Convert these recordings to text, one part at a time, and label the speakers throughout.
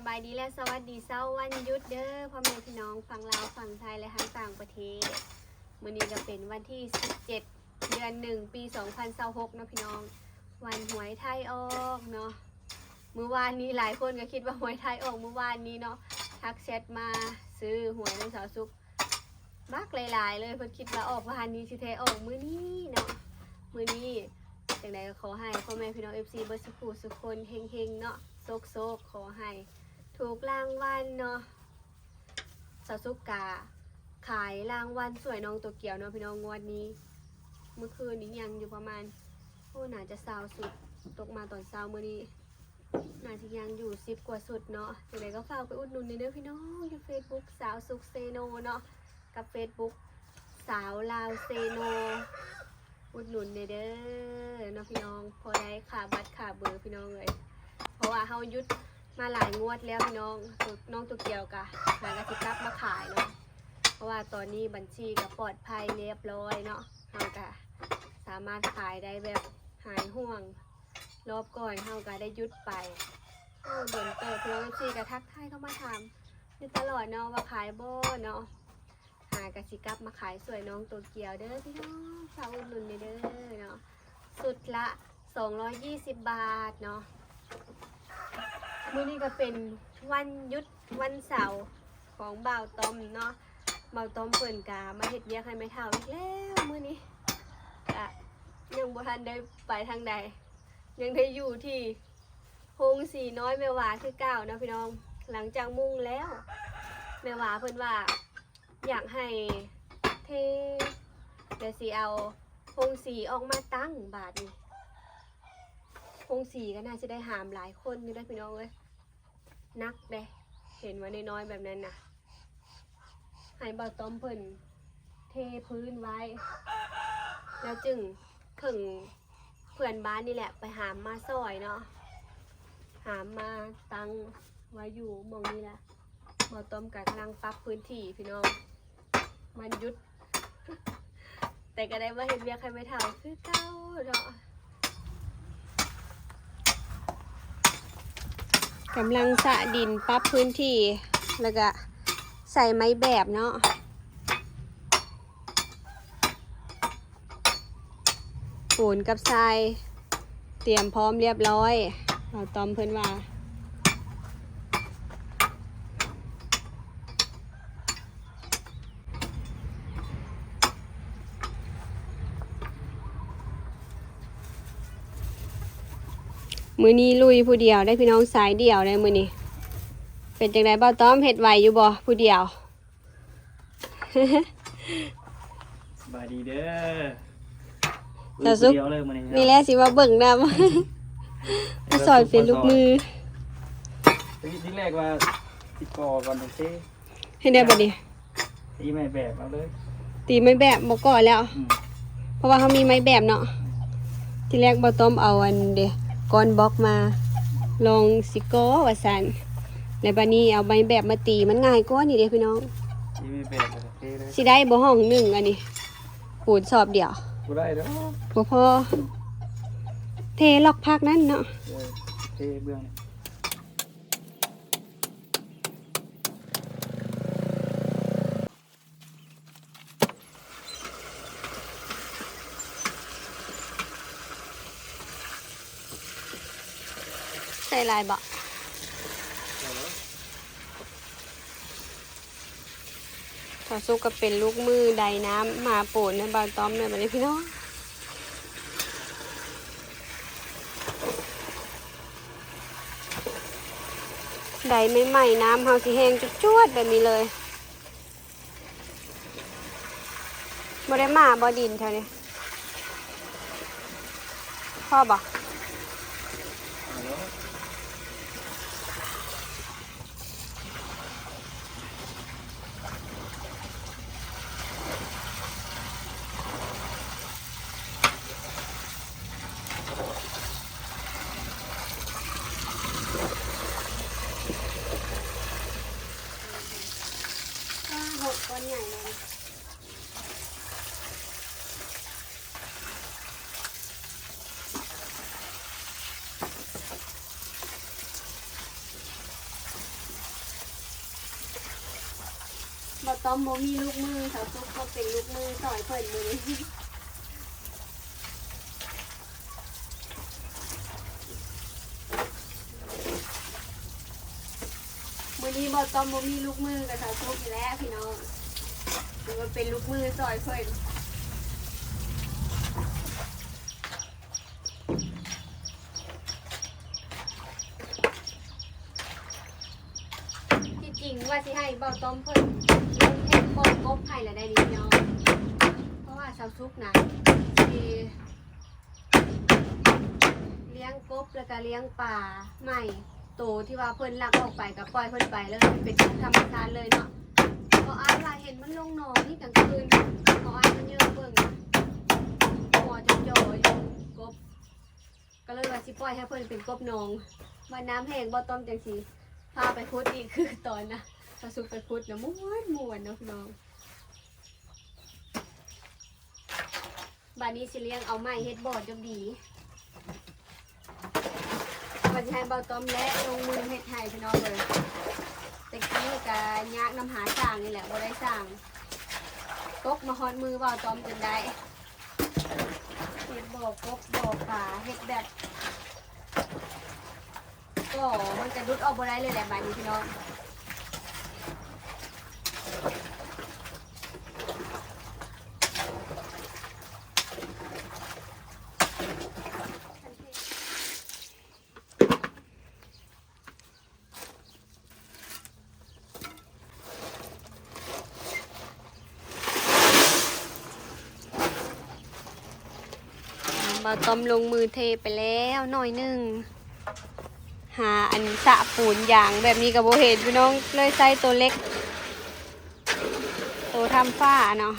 Speaker 1: บายดีและสวัสดีเช้าวันหยุดเด้อพ่อแม่พี่น้องฝั่งลาวฝั่งไทยและทั้งต่างประเทศมื้อนี้ก็เป็นวันที่17เดือน1ปี2026นะพี่น้องวันหวยไทยออกเนาะมื้อวานนี้หลายคนก็คิดว่าหวยไทยออกมื้อวานนี้เนาะทักแชทมาซื้อหวยในสาวสุขมักหลายๆเลยเพิ่นคิดว่าออกวันนี้สิแท้ออกมื้อนี้เนาะมื้อนี้จังใดก็ขอให้พ่อแม่พี่น้อง FC เบิดสุขคนเฮงๆเนาะโซกขอให้ถูกรางวัลเนาะสาวสุกกาขายรางวัลสวยน้องตัวเกียวเนาะพี่น้องงวดนี้เมื่อคืนนี้ยังอยู่ประมาณน่าจะ20 สุดตกมาตอนเช้ามื้อนี้น่าจะยังอยู่10 กว่าสุดเนาะจังไดก็ฝากไปอุดหนุนเด้อพี่น้องอยู่ Facebook สาวสุกเซโนเนาะกับ Facebook สาวลาวเซโนอุดหนุนเด้อเนาะพี่น้องพอได้ค่าบัตรค่าเบอร์พี่น้องเลยเพราะว่าเฮาหยุดมาหลายงวดแล้วพี่น้องตัวเกียวกะหากระติกลับมาขายเนาะเพราะว่าตอนนี้บัญชีก็ปลอดภัยเรียบร้อยเนาะเฮาก็สามารถขายได้แบบหายห่วงรอบก่อนเฮาก็ได้หยุดไปเดินเติบพี่น้องชีก็ทักทายเข้ามาถามอยู่ตลอดเนาะว่าขายบ่เนาะหากระติกลับมาขายสวยน้องตัวเกียวเด้อพี่น้องฝากอุดหนุนเด้อเนาะสุดละ220 บาทเนาะมื้อนี้ก็เป็นวันหยุดวันเสาร์ของบ่าวต้อมเนาะบ่าวต้อมเปิ่นกามาเฮ็ดเวียกให้แม่เฒ่าอีกแล้วมื้อนี้ก็ยังบ่ทันได้ไปทางใดยังได้อยู่ที่โฮงสีน้อยแม่หวาคือเก่านะพี่น้องหลังจากมุ่งแล้วแม่หวาเพิ่นว่าอยากให้เทแต่สิเอาโฮงสีออกมาตั้งบาดนี้โฮงสีก็น่าจะได้หามหลายคนอยู่ได้พี่น้องเอ้ยนักเด้เห็นว่าน้อยๆแบบนั้นนะให้บ่าวต้อมเพิ่นเทพื้นไว้แล้วจึงเพิ่งเพื่อนบ้านนี่แหละไปหามมาซอยเนาะหามมาตั้งไว้อยู่มองนี้แหละบ่าวต้อมกำลังปรับพื้นที่พี่น้องมันหยุด แต่ก็ได้มาเห็นเวียกใครไม่เท่าคือเก่าเนาะกำลังสะดินปรับพื้นที่แล้วก็ใส่ไม้แบบเนาะปูนกับทรายเตรียมพร้อมเรียบร้อยเราต้อมเพิ่นว่ามื้อนี้ลุยผู้เดียวได้พี่น้องสายเดี่ยวได้มื้อนี้เป็นจังไดบ่าวต้อมเฮ็ดไหวอยู่บ่ผู้เดียว
Speaker 2: สบายดีเด้อ
Speaker 1: สาวสุข
Speaker 2: เดียวเลยมื้อนี้
Speaker 1: นี่แหละสิว่าเบิ่งนำ มาสอนเป็นลูกมือ
Speaker 2: ที่แรกว่าติดต่อก่อนโอเค
Speaker 1: ให้ได้บัดนี้
Speaker 2: ตีไม่แบบเอาเลย
Speaker 1: ตีไม้แบบบ่ก่อแล้ว เพราะว่าเขามีไม้แบบเนาะที่แรกบ่ต้มเอาอันเด้ก้อนบล็อกมาลองสิโก้ว่าซั่นแล้วบัดนี้เอาไม้แบบมาตีมันง่ายกว่านี่เด้พี่น้อง
Speaker 2: ตีไม่แบบโอเคเลย
Speaker 1: สิได้บ่ห้องหนึ่งอันนี้ปูนสอบเดียว
Speaker 2: กูได้แล้ว
Speaker 1: บ่พอเทล็อกพักนั่นเนาะ
Speaker 2: เทเบื้องนี่
Speaker 1: ใส่ลายบ่ถ้าสุกก็เป็นลูกมือใดน้ำมาปูนในบ่าวต้อมเนี่ยบัดนี้พี่น้องใดไม่ใหม่น้ำเฮาสิแห้งจวดๆแบบนี้เลยบ่ได้มาบ่ดินแถวนี้พ่อบ่หกก้อนใหญ่เลย บ่ต้อมบ่มีลูกมือสาวซุกก็เป็นลูกมือซอยเพิ่นมื้อนี้มื้อนี้บ่ต้อมบ่มีลูกมือกับสาวซุกอยู่แล้วพี่น้องถือว่าเป็นลูกมือซอยเพิ่นที่จริงว่าสิให้บ่ต้อมเพิ่นลงเฮ็ดบ่กบให้แล้วได้ดีพี่น้องเพราะว่าสาวซุกนะสิเลี้ยงกบแล้วก็เลี้ยงปลาใหม่โตที่ว่าเพิ่นลักออกไปกับปล่อยเพิ่นไปเลยเป็นธรรมชาติเลยเนาะพออายว่าเห็นมันลงหนองนี่กลางคืนพออายมันเยอะเบิ่งหัวจะจ่ออยู่กบก็เลยว่าสิปล่อยให้เพิ่นเป็นกบหนองว่าน้ำแห้งบ่ต้มจังสิพาไปคุดอีกคือตอนนะถ้าสุกไปคุดแล้วม่วนเนาะพี่น้องบานนี้สิเลี้ยงเอาไม้เฮ็ดบ่อจังดีวันที่ให้เบาต้มและลงมือเฮ็ดไห้พี่น้องเลยแต่กี้ก็ยากน้ำหาสร้างนี่แหละบ่ได้สร้างตกมาฮอดมือเบาต้มจนได้เฮ็ดบ่อกบบ่อปลาเฮ็ดแบบก็มันจะดุดออกบ่ได้เลยแหละบานนี้พี่น้องมาต้มลงมือเทไปแล้วหน่อยหนึ่งหาอันสะปูนอย่างแบบนี้กับโบเห็นพี่น้องเลยใส่ตัวเล็กตัวทำฝ้าเนาะ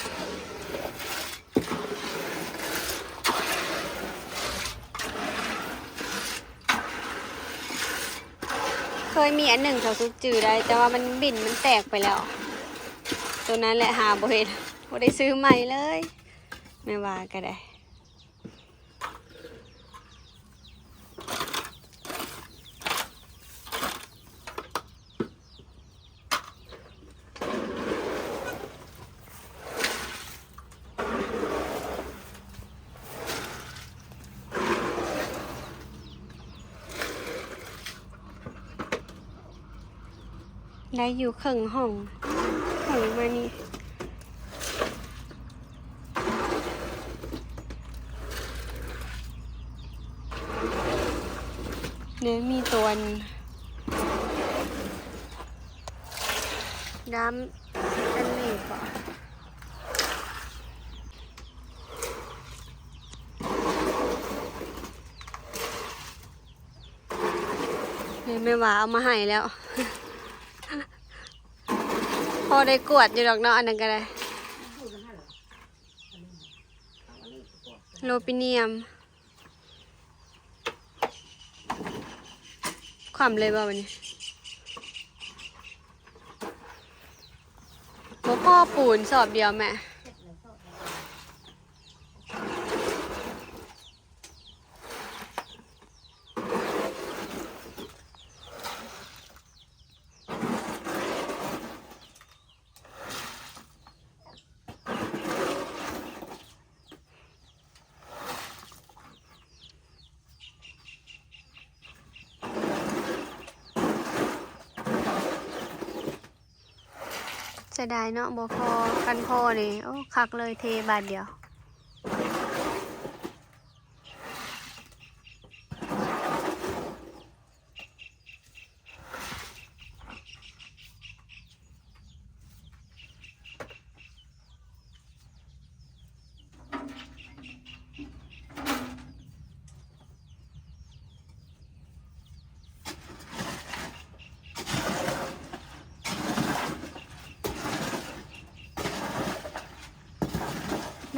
Speaker 1: เคยมีอันหนึ่งเขาซุกจืดได้แต่ว่ามันบิ่นมันแตกไปแล้วตัวนั้นแหละหาโบเห็นโบได้ซื้อใหม่เลยไม่ว่าก็ได้ได้อยู่ครึ่งห้องถึงมานี่เนี่ยมีตัวดำอันนี้ก่อนเนี่ยไม่ว่าเอามาให้แล้วพอได้กวดอยู่ดอกเนาะอันนั้นก็ได้โลปิเนียมความเลยบ่วันนี้พ่อปูนสอบเดียวแม่จะได้เนาะบ่พอกันพอนี่โอ้คักเลยเทบาทเดียว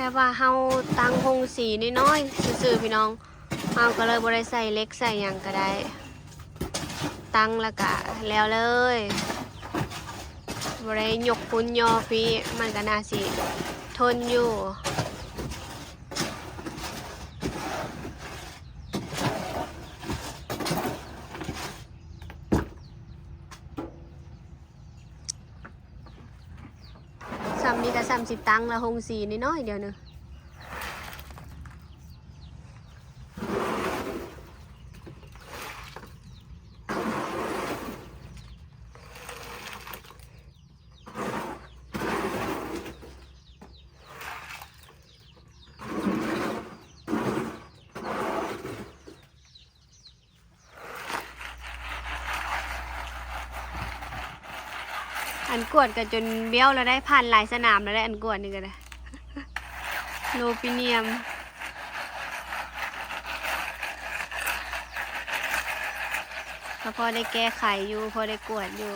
Speaker 1: แบบว่าเฮาตั้งหงสีน้อยๆซื่อๆพี่น้องเฮาก็เลยบ่ได้ใส่เล็กใส่หยังก็ได้ตั้งแล้วก็แล้วเลยบ่ได้ยกปุ้นยอพี่มันก็น่าสิทนอยู่ ซ้ำนี่ก็ซ้ำสิตังละหงสีน้อยๆเดียวนึงอันกวดก็จนเบี้ยวแล้วได้ผ่านหลายสนามแล้วได้อันกวดนี่ก็ได้ โลปิเนียมก็พอได้แก้ไขอยู่พอได้กวดอยู่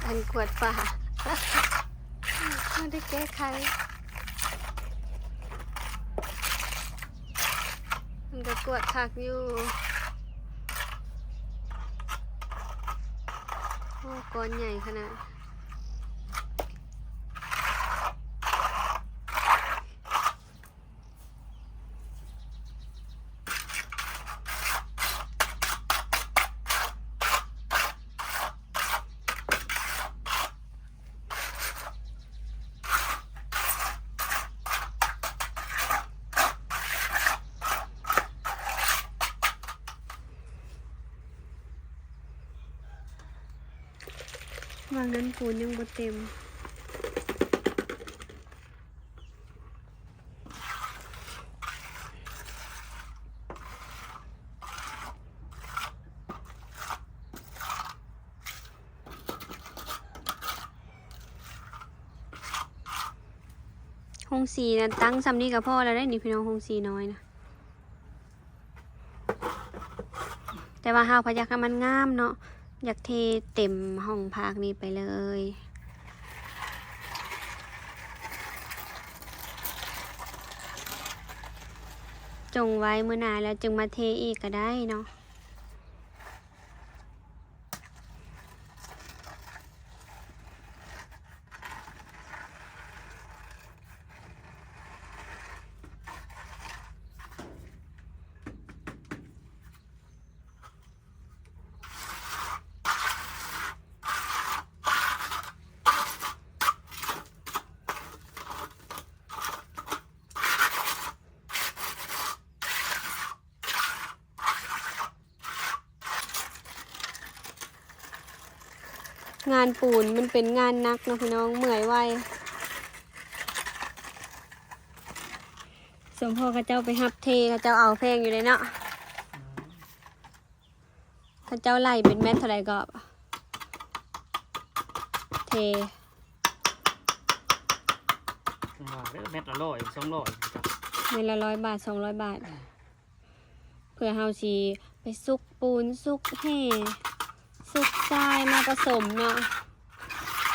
Speaker 1: อันกวดฝ่า ไม่ได้แก้ไขมันก็กวดคักอยู่โอ้ก้อนใหญ่ขนาดวางนั้นปูนยังบ่เต็มหงสีนะตั้งซ้ำนี่กับพ่อแล้วได้นี่พี่น้องหงสีน้อยนะแต่ว่าเฮาพยักให้มันงามเนาะอยากเทเต็มห้องพักนี้ไปเลยจงไว้มื้อหน้าแล้วจึงมาเทอีกก็ได้เนาะงานปูนมันเป็นงานนักนะพี่น้องเมื่อยไวสมพ่อข้าเจ้าไปหับเทข้าเจ้าเอาแพงอยู่เลยเนาะข้าเจ้าไล่เป็นเม็ดเท่าไหร่ก็เท
Speaker 2: เม็ดละ100 200
Speaker 1: เม็ดละ100 บาท200 บาทเพื่อเฮาสิไปซุกปูนซุกแห่ซุกทรายมาผสมเนาะ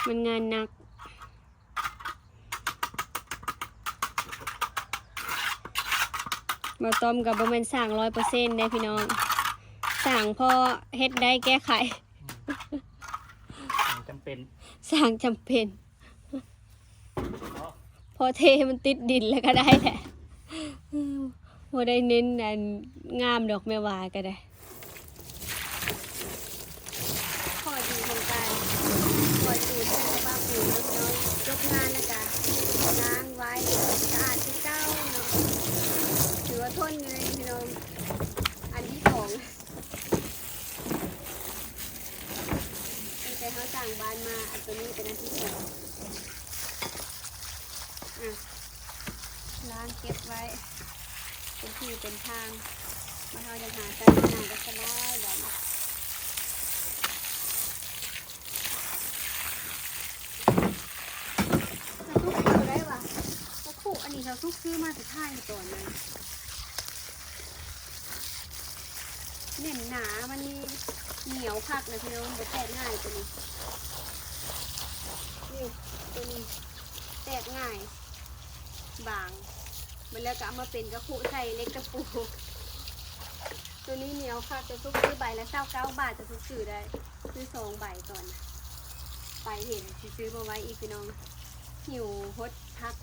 Speaker 1: มันงานหนักมาต้มกับบ่แม่นสร้าง100%ได้พี่น้องสร้างพอเฮ็ดได้แก้ไข
Speaker 2: จำเป็น
Speaker 1: สร้างจำเป็นพอเทมันติดดินแล้วก็ได้แหละ บ่ได้เน้นอันงามดอกแม่ว่าก็ได้ข้อดีของการปล่อยปูนใช้บ้าปูนเนาะยกงานแล้วก็ล้างไว้สะอาดที่เก้าเนาะถือว่าทนอยู่เลยพี่น้องอันที่สองตั้งแต่เขาสั่งบ้านมาอันตัวนี้เป็นอันที่สองล้างเก็บไว้เป็นที่เป็นทางมาเขาจะหาใส่หน้าก็สบายแบบนี้เราทุกซื้อได้ปะเราคู่อันนี้เราทุกซื้อมาสุดท้ายก่อนเลยเน่นหนามันนี่เหนียวคักนะพี่น้องจะแตกง่ายตัวนี้นี่ตัวนี้แตกง่ายบางมันแล้วก็เอามาเป็นกระปุกใส่เล็กกระปุกตัวนี้เหนียวค่ะจะทุกซื้อใบละ29 บาทจะทุกซื้อได้ซื้อ2 ใบก่อนไปเห็นซื้อมาไว้อีกพี่น้องหิวฮดพัก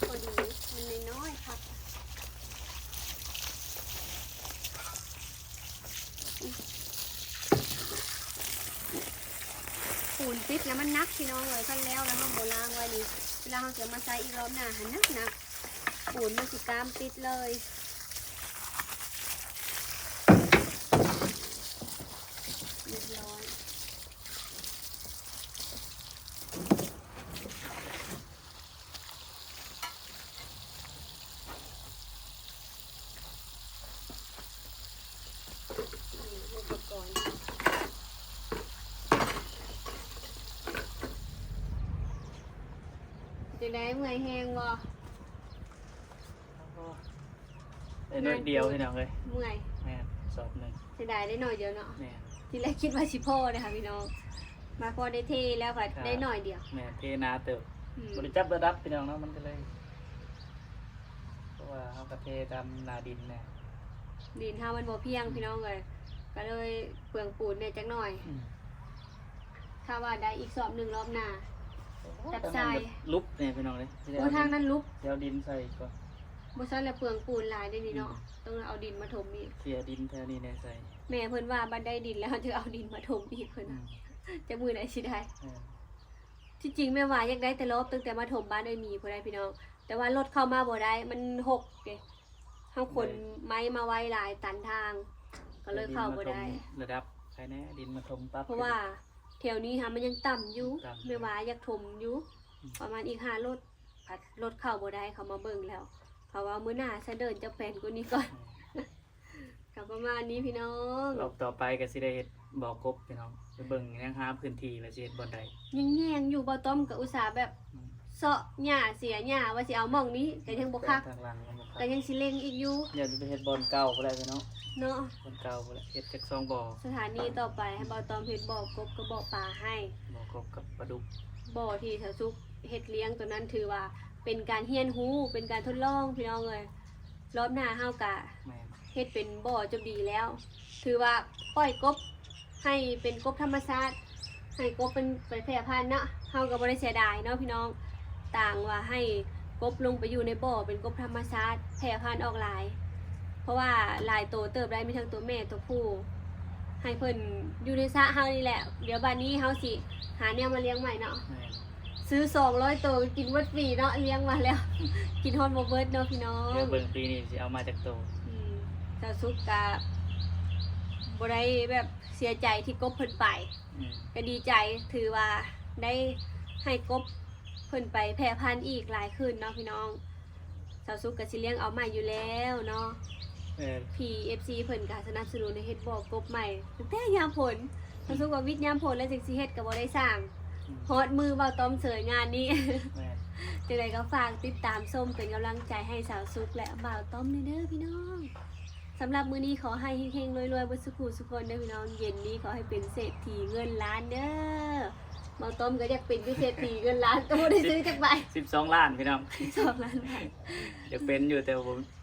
Speaker 1: พอดีมันน้อยๆพักปูนติดแล้วมันนักพี่น้องเลยขั้นแล้วเขาโบราณไว้นี่เวลาเขาจะมาใส่อีกรอบหน้าหันนักปูนมันสิกามติดเลยเรียบร้อยนี่อุปกรณ์จะได้เมื่อยแห้งบ่
Speaker 2: ได้น้อยเดียวพี่น้องเลย
Speaker 1: เมื่อย
Speaker 2: แม่สอบหนึ่ง
Speaker 1: เสียดายได้หน่อยเดียวเนาะ
Speaker 2: แม่
Speaker 1: ทีแรกคิดว่าชิพ่อนะคะพี่น้องมาพอได้เทแล้วค่ะได้หน่อยเดียว
Speaker 2: แม่เทนาเติบบ ริจับระดับพี่น้องเนาะมันก็เลยเพราะว่าเขากระเทตามนาดินเนี่ย
Speaker 1: ดินเท่ามันบ่เพียงพี่น้องเลยก็เลยเปลืองปูนเนี่ยจักหน่อยถ้าว่าได้อีกสอบหนึ่งรอบหน้า จับทราย
Speaker 2: ลุบเนี่ยพี่น้องเลย
Speaker 1: โอ้ทางนั้นลุก
Speaker 2: เดี๋ยวดินใส่ก่อน
Speaker 1: บ่ซันแล้วเปลืองปูนหลายได้นี่เนาะต้องเอาดินมาถมอีก
Speaker 2: เคลียร์ดินแถวนี้เนี่ยใส่
Speaker 1: แม่เพิ่นว่าบันไดดินแล้วจะเอาดินมาถมอีกเพิ่นน่ะจะมือไหนสิได้ที่จริงแม่ว่าอยากได้แต่รอบตั้งแต่มาถมบ้านเอ้ยมีพอได้พี่น้องแต่ว่ารถเข้ามาบ่ได้มันหกเด้เฮาขนไม้มาไว้หลายตันทางก็เลยเข้าบ่ได้
Speaker 2: ระดับใครแน่ดินมาถมปั๊บ
Speaker 1: เพราะว่าแถวนี้ค่ะมันยังต่ำอยู่แม่ว่าอยากถมอยู่ประมาณอีก5 รถผัดรถเข้าบ่ได้เขามาเบิ่งแล้วเขาว่ามื้อหน้าจะเดินจะแฟนกว่านี้ก่อนกับประมาณนี้พี่น้อง
Speaker 2: รอบต่อไปก็สิได้เฮ็ดบ่อกบพี่น้องไปเบิ่งยังหาพื้นที่แล้วสิเฮ็ดบ่ได้
Speaker 1: ยังแยงอยู่บ่ต้มกับอุตสาห์แบบเซาะหญ้าเสียหญ้าว่าสิเอาหม่องนี้แต่ยังบ่คัก
Speaker 2: ทางหลังยังบ่คั
Speaker 1: ก็
Speaker 2: ก
Speaker 1: ยังสิเล็งอีกอยู่
Speaker 2: อยากจะไปเฮ็ดบ่อนเก่าบ่ได้พี่น้อง
Speaker 1: เนาะ
Speaker 2: บ่อนเก่าบ่ได้เฮ็ดจัก2บ่อ
Speaker 1: สถานีต่อไปให้บ่ต้มเฮ็ดบ่อกบกับบ่อปลาให้
Speaker 2: บ่อกบกับปลาดุก
Speaker 1: บ่อที่สะสุกเฮ็ดเลี้ยงตัวนั้นถือว่าเป็นการเรียนรู้เป็นการทดลองพี่น้องเอ้ยรอบหน้าเฮากะ
Speaker 2: แม่น
Speaker 1: เฮ็ดเป็นบ่อจบดีแล้ว ถือว่าปล่อยกบให้เป็นกบธรรมชาติให้กบเป็นไปแพร่พันธุ์เนาะเฮาก็บ่ได้เสียดายเนาะพี่น้องต่างว่าให้กบลงไปอยู่ในบ่อเป็นกบธรรมชาติแพร่พันธุ์ออกหลาย เพราะว่าหลายตัวเติบได้มีทั้งตัวแม่ตัวผู้ให้เพิ่นอยู่ในสระเฮานี่แหละเดี๋ยวบัดนี้เฮาสิหาแนวมาเลี้ยงใหม่เนาะ
Speaker 2: แม่น
Speaker 1: ซื้อ200ตัวกินเบิดฟรีเนาะเลี้ยงมาแล้ว กินฮอดบ่เบิดเนาะพี่น้อง
Speaker 2: เดี๋ยวเบิ่งปีนี้สิเอามาจากโต
Speaker 1: สาวซุกกะบ่ได้แบบเสียใจที่กบเพิ่นไป ก็ดีใจถือว่าได้ให้กบเพิ่นไปแพร่พันธุ์อีกหลายขึ้นเนาะพี่น้องสาวซุกก็สิเลี้ยงเอาใหม่อยู่แล้วเนาะ PFC เพิ่นก็สนับสนุนให้เฮ็ดบ่อกบใหม่ตั้งแต่ยามฝนสาวซุกว่าวิทย์ยามฝนแล้วจังสิเฮ็ดก็บ่ได้สร้างฮอดมือเบาต้อมเสยงานนี้
Speaker 2: แม่น
Speaker 1: จังไดก็ฝากติดตามส้มเป็นกำลังใจให้สาวซุกและบ่าวต้อมเด้อพี่น้องสำหรับมื้อนี้ขอให้เฮงๆรวยๆเบ่สุขสุขคนเด้อพี่น้องเย็นนี้ขอให้เป็นเศรษฐีเงินล้านเด้อบ่าวต้อมก็อยากเป็นเศรษฐีเงินล้านก็บ่ได้ซื้อจักใบ
Speaker 2: 12 ล้านพี่น้อง
Speaker 1: 2 ล้านบาท
Speaker 2: อยากเป็นอยู่แต่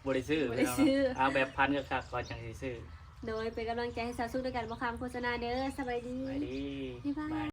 Speaker 2: บ่ได้ซื้อ
Speaker 1: บ่ได้ซื้อ
Speaker 2: เอาแบบพันก็คักก่อนจังสิซื้อ
Speaker 1: โดยเป็นกำลังใจให้สาวซุกด้วยกันบ่คำโฆษณาเด้อสบายดี
Speaker 2: ไปดี
Speaker 1: บ๊ายบาย